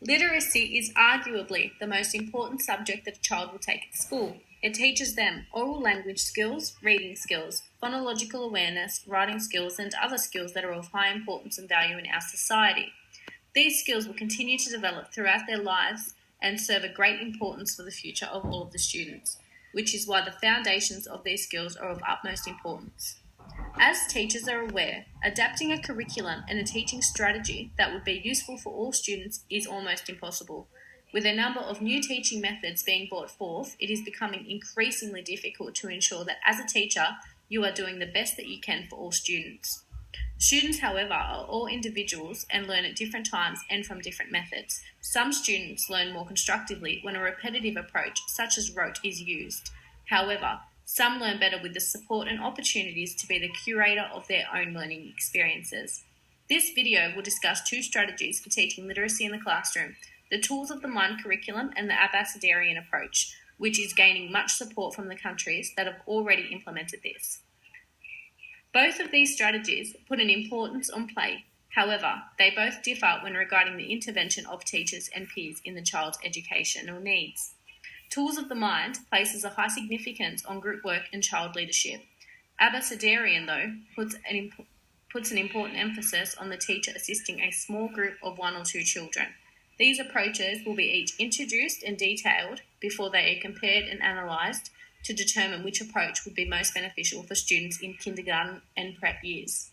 Literacy is arguably the most important subject that a child will take at school. It teaches them oral language skills, reading skills, phonological awareness, writing skills, and other skills that are of high importance and value in our society. These skills will continue to develop throughout their lives and serve a great importance for the future of all of the students, which is why the foundations of these skills are of utmost importance. As teachers are aware, adapting a curriculum and a teaching strategy that would be useful for all students is almost impossible. With a number of new teaching methods being brought forth, it is becoming increasingly difficult to ensure that as a teacher, you are doing the best that you can for all students. Students, however, are all individuals and learn at different times and from different methods. Some students learn more constructively when a repetitive approach, such as rote, is used. However, some learn better with the support and opportunities to be the curator of their own learning experiences. This video will discuss two strategies for teaching literacy in the classroom: the Tools of the Mind curriculum and the Abecedarian approach, which is gaining much support from the countries that have already implemented this. Both of these strategies put an importance on play. However, they both differ when regarding the intervention of teachers and peers in the child's educational needs. Tools of the Mind places a high significance on group work and child leadership. Abecedarian, though, puts an important emphasis on the teacher assisting a small group of 1 or 2 children. These approaches will be each introduced and detailed before they are compared and analysed to determine which approach would be most beneficial for students in kindergarten and prep years.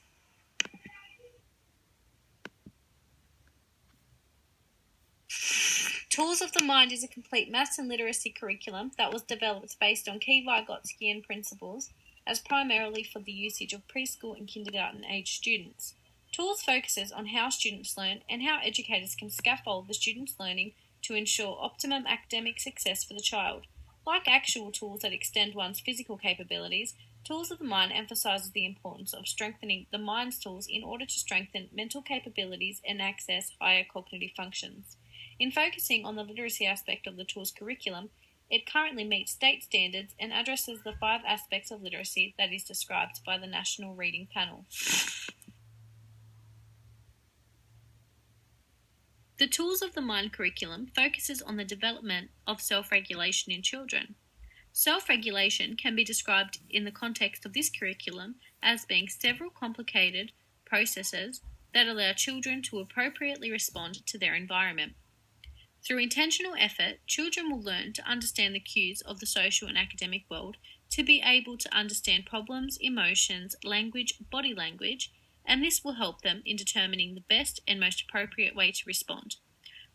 Tools of the Mind is a complete maths and literacy curriculum that was developed based on KIeran principles as primarily for the usage of preschool and kindergarten age students. Tools focuses on how students learn and how educators can scaffold the students' learning to ensure optimum academic success for the child. Like actual tools that extend one's physical capabilities, Tools of the Mind emphasises the importance of strengthening the mind's tools in order to strengthen mental capabilities and access higher cognitive functions. In focusing on the literacy aspect of the Tools curriculum, it currently meets state standards and addresses the 5 aspects of literacy that is described by the National Reading Panel. The Tools of the Mind curriculum focuses on the development of self-regulation in children. Self-regulation can be described in the context of this curriculum as being several complicated processes that allow children to appropriately respond to their environment. Through intentional effort, children will learn to understand the cues of the social and academic world, to be able to understand problems, emotions, language, body language, and this will help them in determining the best and most appropriate way to respond.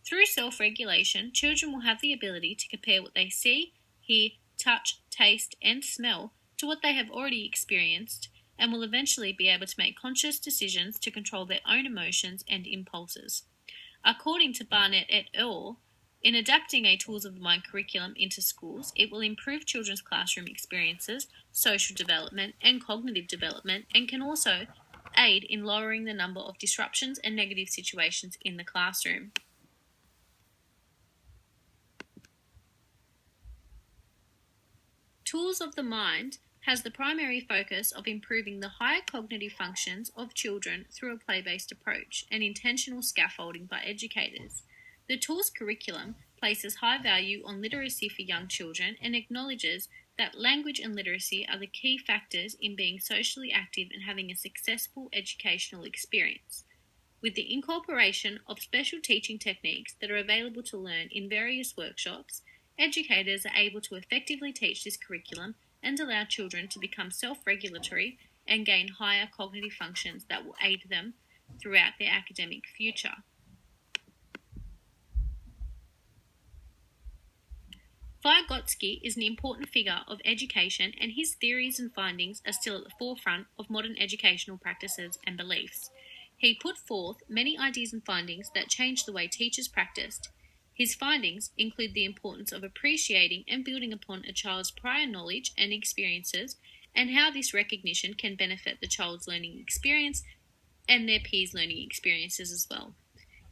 Through self-regulation, children will have the ability to compare what they see, hear, touch, taste, and smell to what they have already experienced, and will eventually be able to make conscious decisions to control their own emotions and impulses. According to Barnett et al., in adapting a Tools of the Mind curriculum into schools, it will improve children's classroom experiences, social development, and cognitive development, and can also aid in lowering the number of disruptions and negative situations in the classroom. Tools of the Mind has the primary focus of improving the higher cognitive functions of children through a play-based approach and intentional scaffolding by educators. The Tools curriculum places high value on literacy for young children and acknowledges that language and literacy are the key factors in being socially active and having a successful educational experience. With the incorporation of special teaching techniques that are available to learn in various workshops, educators are able to effectively teach this curriculum and allow children to become self-regulatory and gain higher cognitive functions that will aid them throughout their academic future. Vygotsky is an important figure of education, and his theories and findings are still at the forefront of modern educational practices and beliefs. He put forth many ideas and findings that changed the way teachers practiced. His findings include the importance of appreciating and building upon a child's prior knowledge and experiences, and how this recognition can benefit the child's learning experience and their peers' learning experiences as well.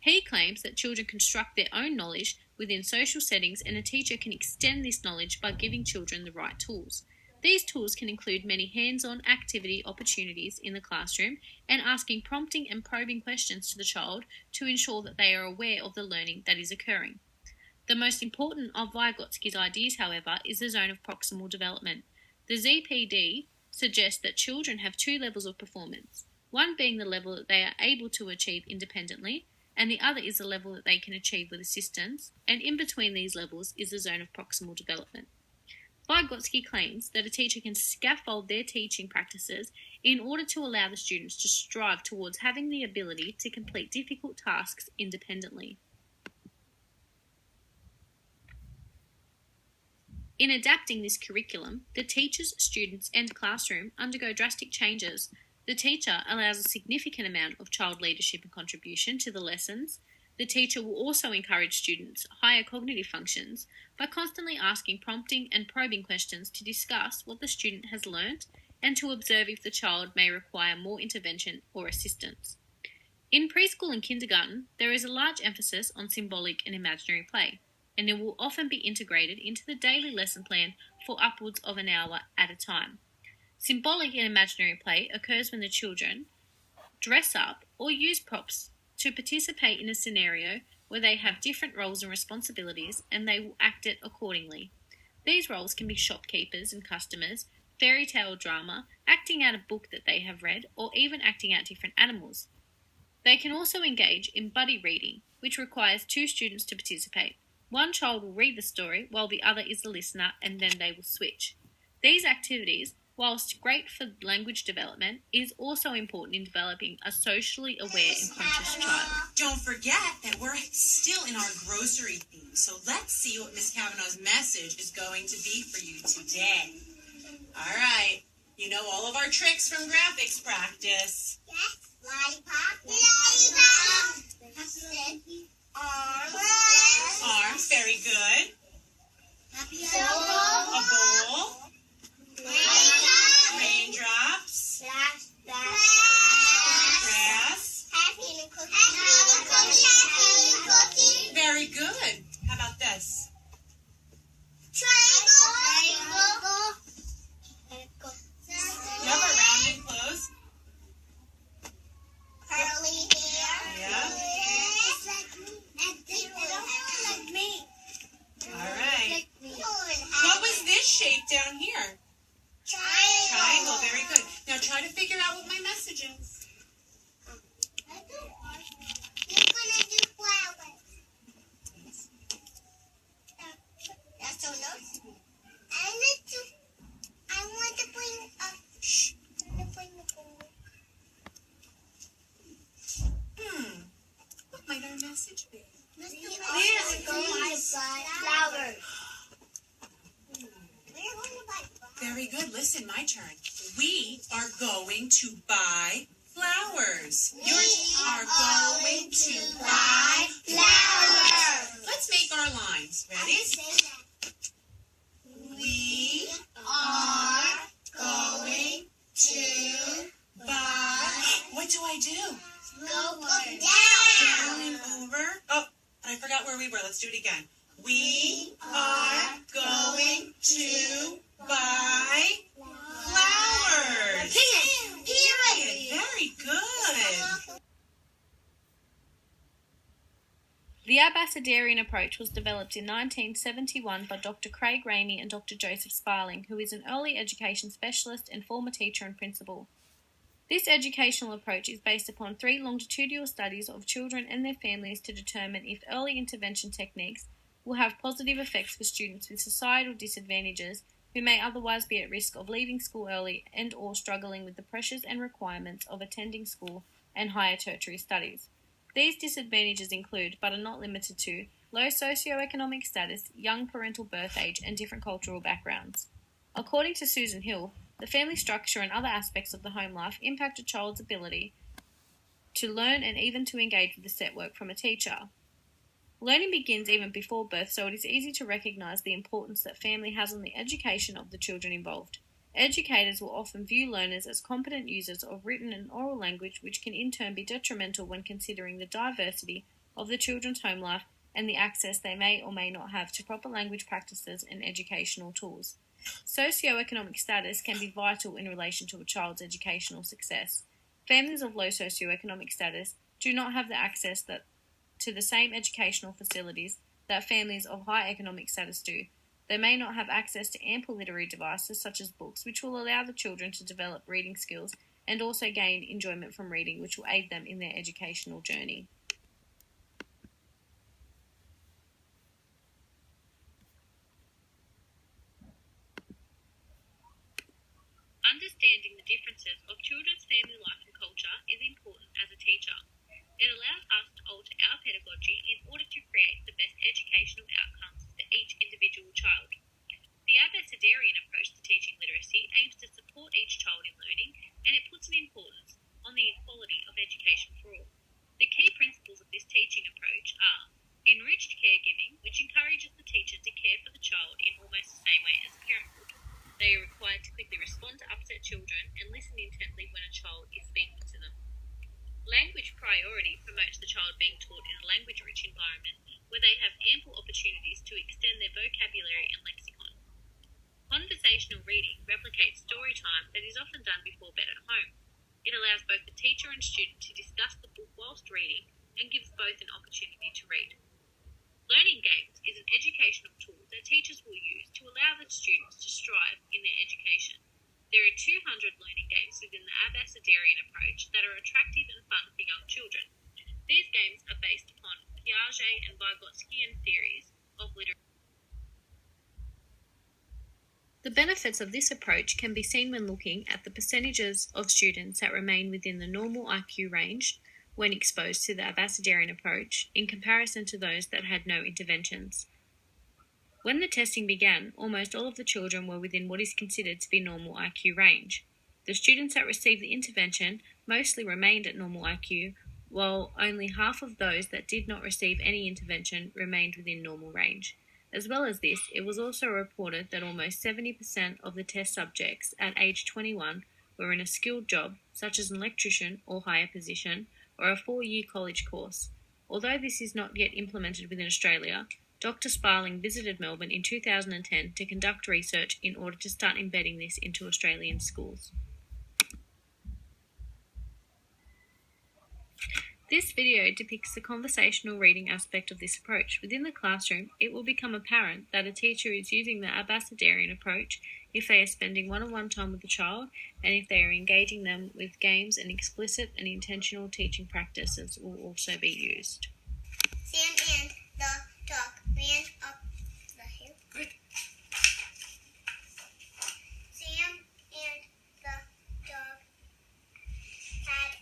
He claims that children construct their own knowledge within social settings, and a teacher can extend this knowledge by giving children the right tools. These tools can include many hands-on activity opportunities in the classroom and asking prompting and probing questions to the child to ensure that they are aware of the learning that is occurring. The most important of Vygotsky's ideas, however, is the zone of proximal development. The ZPD suggests that children have two levels of performance, one being the level that they are able to achieve independently, and the other is the level that they can achieve with assistance, and in between these levels is the zone of proximal development. Vygotsky claims that a teacher can scaffold their teaching practices in order to allow the students to strive towards having the ability to complete difficult tasks independently. In adapting this curriculum, the teachers, students, and classroom undergo drastic changes. The teacher allows a significant amount of child leadership and contribution to the lessons. The teacher will also encourage students' higher cognitive functions by constantly asking prompting and probing questions to discuss what the student has learnt and to observe if the child may require more intervention or assistance. In preschool and kindergarten, there is a large emphasis on symbolic and imaginary play, and it will often be integrated into the daily lesson plan for upwards of an hour at a time. Symbolic and imaginary play occurs when the children dress up or use props to participate in a scenario where they have different roles and responsibilities and they will act it accordingly. These roles can be shopkeepers and customers, fairy tale drama, acting out a book that they have read, or even acting out different animals. They can also engage in buddy reading, which requires two students to participate. One child will read the story while the other is the listener, and then they will switch. These activities, whilst great for language development, is also important in developing a socially aware and conscious child. Don't forget that we're still in our grocery theme, so let's see what Miss Kavanaugh's message is going to be for you today. All right, you know all of our tricks from graphics practice. Yes, lollipop. Lollipop. Arms, very good. A bowl. Raindrops. Grass. Very good. How about this? Triangle. Yep, around and close. Curly hair. Yeah. All right. What was this shape down here? Triangle. Very good. Now try to figure out what my message is. You're gonna do flowers. That's so nice. I want to bring a. Shh. I want to bring a bowl. What might our message be? We are going to buy flowers. We're going to buy flowers. Very good. Listen, my turn. We are going to buy flowers. We are going to buy flowers. Let's make our lines. Ready? We are going to buy. What do I do? go Down down. and over. Oh, I forgot where we were. Let's do it again. We are going to buy flowers. Period. Very good. The Abecedarian approach was developed in 1971 by Dr. Craig Ramey and Dr. Joseph Sparling, who is an early education specialist and former teacher and principal. This educational approach is based upon 3 longitudinal studies of children and their families to determine if early intervention techniques will have positive effects for students with societal disadvantages who may otherwise be at risk of leaving school early and or struggling with the pressures and requirements of attending school and higher tertiary studies. These disadvantages include, but are not limited to, low socioeconomic status, young parental birth age, and different cultural backgrounds. According to Susan Hill, the family structure and other aspects of the home life impact a child's ability to learn and even to engage with the set work from a teacher. Learning begins even before birth, so it is easy to recognise the importance that family has on the education of the children involved. Educators will often view learners as competent users of written and oral language, which can in turn be detrimental when considering the diversity of the children's home life and the access they may or may not have to proper language practices and educational tools. Socioeconomic status can be vital in relation to a child's educational success. Families of low socioeconomic status do not have the access to the same educational facilities that families of high economic status do. They may not have access to ample literary devices such as books, which will allow the children to develop reading skills and also gain enjoyment from reading, which will aid them in their educational journey. Understanding the differences of children's family life and culture is important as a teacher. It allows us to alter our pedagogy in order to create the best educational outcomes for each individual child. The Abecedarian approach to teaching literacy aims to support each child in learning, and it puts an importance on the equality of education for all. The key principles of this teaching approach are enriched caregiving, which encourages the teacher to care for the child in almost the same way as a parent would. They are required to quickly respond to upset children and listen intently when a child is speaking to them. Language priority promotes the child being taught in a language-rich environment where they have ample opportunities to extend their vocabulary and lexicon. Conversational reading replicates story time that is often done before bed at home. It allows both the teacher and student to discuss the book whilst reading and gives both an opportunity to read. Learning games is an educational tool that teachers will use to allow the students to strive in their education. There are 200 learning games within the Abecedarian approach that are attractive and fun for young children. These games are based upon Piaget and Vygotskian theories of literacy. The benefits of this approach can be seen when looking at the percentages of students that remain within the normal IQ range when exposed to the Abecedarian approach in comparison to those that had no interventions. When the testing began, almost all of the children were within what is considered to be normal IQ range. The students that received the intervention mostly remained at normal IQ, while only half of those that did not receive any intervention remained within normal range. As well as this, it was also reported that almost 70% of the test subjects at age 21 were in a skilled job, such as an electrician or higher position, or a 4-year college course. Although this is not yet implemented within Australia, Dr. Sparling visited Melbourne in 2010 to conduct research in order to start embedding this into Australian schools. This video depicts the conversational reading aspect of this approach. Within the classroom, it will become apparent that a teacher is using the Abecedarian approach if they are spending one-on-one time with the child, and if they are engaging them with games, and explicit and intentional teaching practices will also be used. Sam and the dog ran up the hill. Good. Sam and the dog had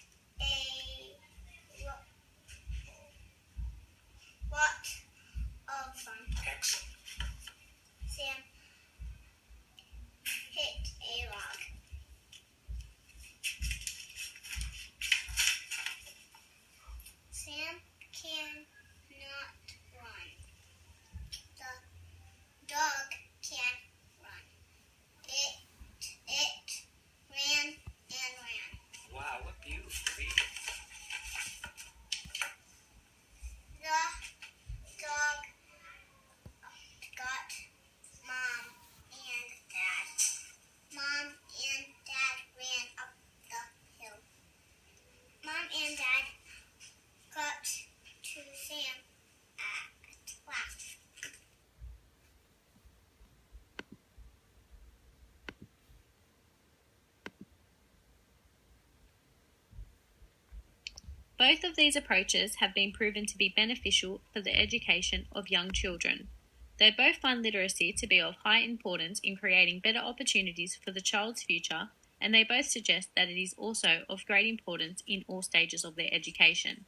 a lot of fun. Excellent. Sam hit a log. Sam cannot run. The dog can run. It ran and ran. Wow, what beautiful reading. The dog got Mom and Dad. Mom and Dad ran up the hill. Mom and Dad got to Sam at last. Both of these approaches have been proven to be beneficial for the education of young children. They both find literacy to be of high importance in creating better opportunities for the child's future, and they both suggest that it is also of great importance in all stages of their education.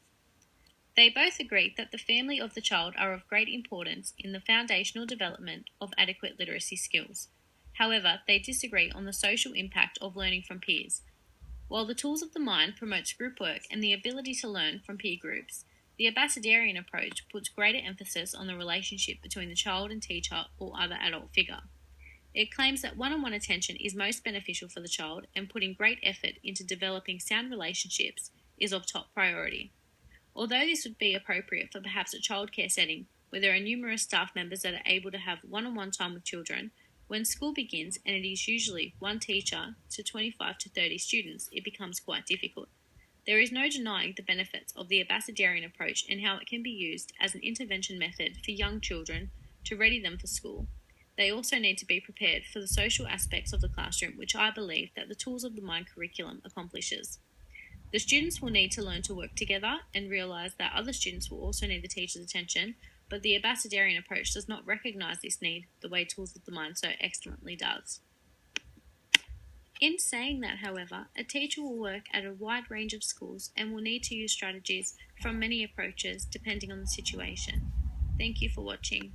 They both agree that the family of the child are of great importance in the foundational development of adequate literacy skills. However, they disagree on the social impact of learning from peers. While the tools of the mind promotes group work and the ability to learn from peer groups, the Abecedarian approach puts greater emphasis on the relationship between the child and teacher or other adult figure. It claims that one-on-one attention is most beneficial for the child, and putting great effort into developing sound relationships is of top priority. Although this would be appropriate for perhaps a childcare setting where there are numerous staff members that are able to have one-on-one time with children, When school begins, and it is usually one teacher to 25 to 30 students, it becomes quite difficult. There is no denying the benefits of the Abecedarian approach and how it can be used as an intervention method for young children to ready them for school. They also need to be prepared for the social aspects of the classroom, which I believe that the Tools of the Mind curriculum accomplishes. The students will need to learn to work together and realise that other students will also need the teacher's attention, but the Abecedarian approach does not recognise this need the way Tools of the Mind so excellently does. In saying that, however, a teacher will work at a wide range of schools and will need to use strategies from many approaches depending on the situation. Thank you for watching.